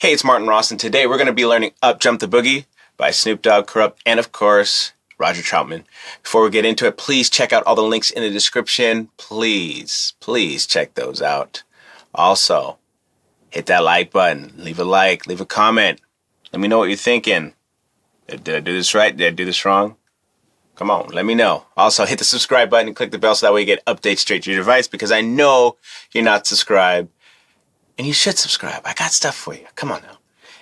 Hey, it's Martin Ross, and today we're going to be learning Up Jump the Boogie by Snoop Dogg, Corrupt, and of course, Roger Troutman. Before we get into it, please check out all the links in the description. Please check those out. Also, hit that like button, leave a like, leave a comment. Let me know what you're thinking. Did I do this right? Did I do this wrong? Come on, let me know. Also, hit the subscribe button and click the bell so that way you get updates straight to your device, because I know you're not subscribed. And you should subscribe. I got stuff for you. Come on now.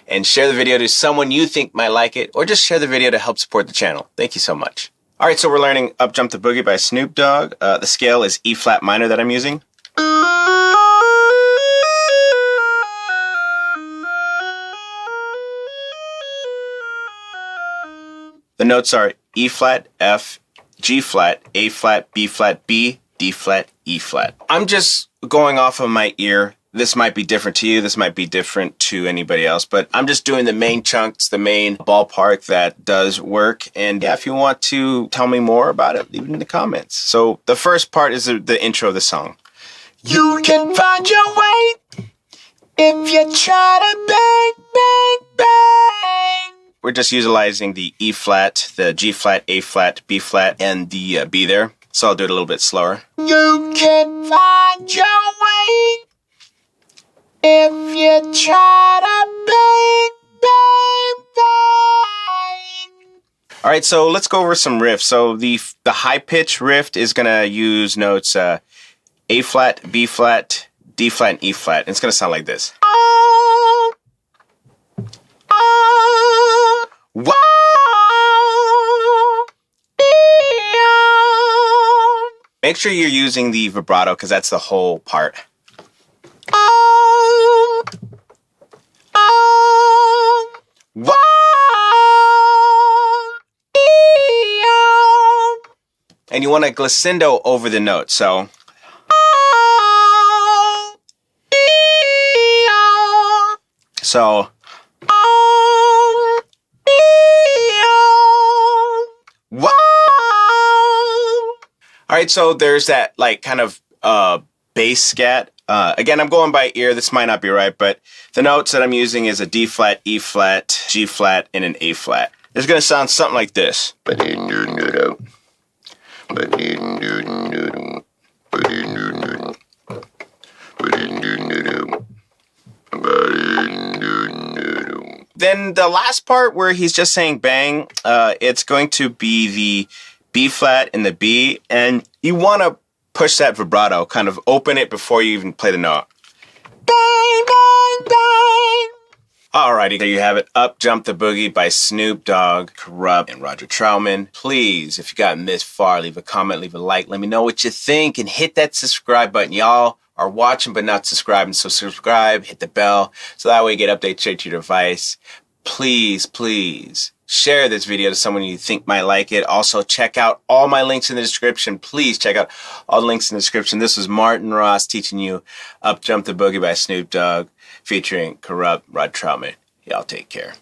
And share the video to someone you think might like it, or just share the video to help support the channel. Thank you so much. All right, so we're learning Up Jump the Boogie by Snoop Dogg. The scale is E flat minor that I'm using. The notes are E flat, F, G flat, A flat, B flat, B, D flat, E flat. I'm just going off of my ear. This might be different to you. This might be different to anybody else, but I'm just doing the main chunks, the main ballpark that does work. And yeah, if you want to tell me more about it, leave it in the comments. So the first part is the intro of the song. You can find your way if you try to bang, bang, bang. We're just utilizing the E flat, the G flat, A flat, B flat, and the B there. So I'll do it a little bit slower. You can find your way if you try to bang, bang, bang. All right, so let's go over some riffs. So the high pitch riff is gonna use notes A flat, B flat, D flat, and E flat. And it's gonna sound like this. Wow. Make sure you're using the vibrato because that's the whole part. Wow. And you want a glissando over the note, so. So. Wow. All right, so there's that like kind of bass scat. Again, I'm going by ear. This might not be right, but the notes that I'm using is a D flat, E flat, G flat, and an A flat. It's going to sound something like this. Then the last part where he's just saying bang, it's going to be the B flat and the B, and you want to push that vibrato, kind of open it before you even play the note. Bang, bang, bang. Alrighty, there you have it. Up Jump the Boogie by Snoop Dogg, Corrupt, and Roger Troutman. Please, if you've gotten this far, leave a comment, leave a like. Let me know what you think, and hit that subscribe button. Y'all are watching but not subscribing, so subscribe, hit the bell, so that way you get updates straight to your device. Please share this video to someone you think might like it. Also, check out all my links in the description. Please check out all the links in the description. This was Martin Ross teaching you Up Jump the Boogie by Snoop Dogg, featuring Corrupt, Roger Troutman. Y'all take care.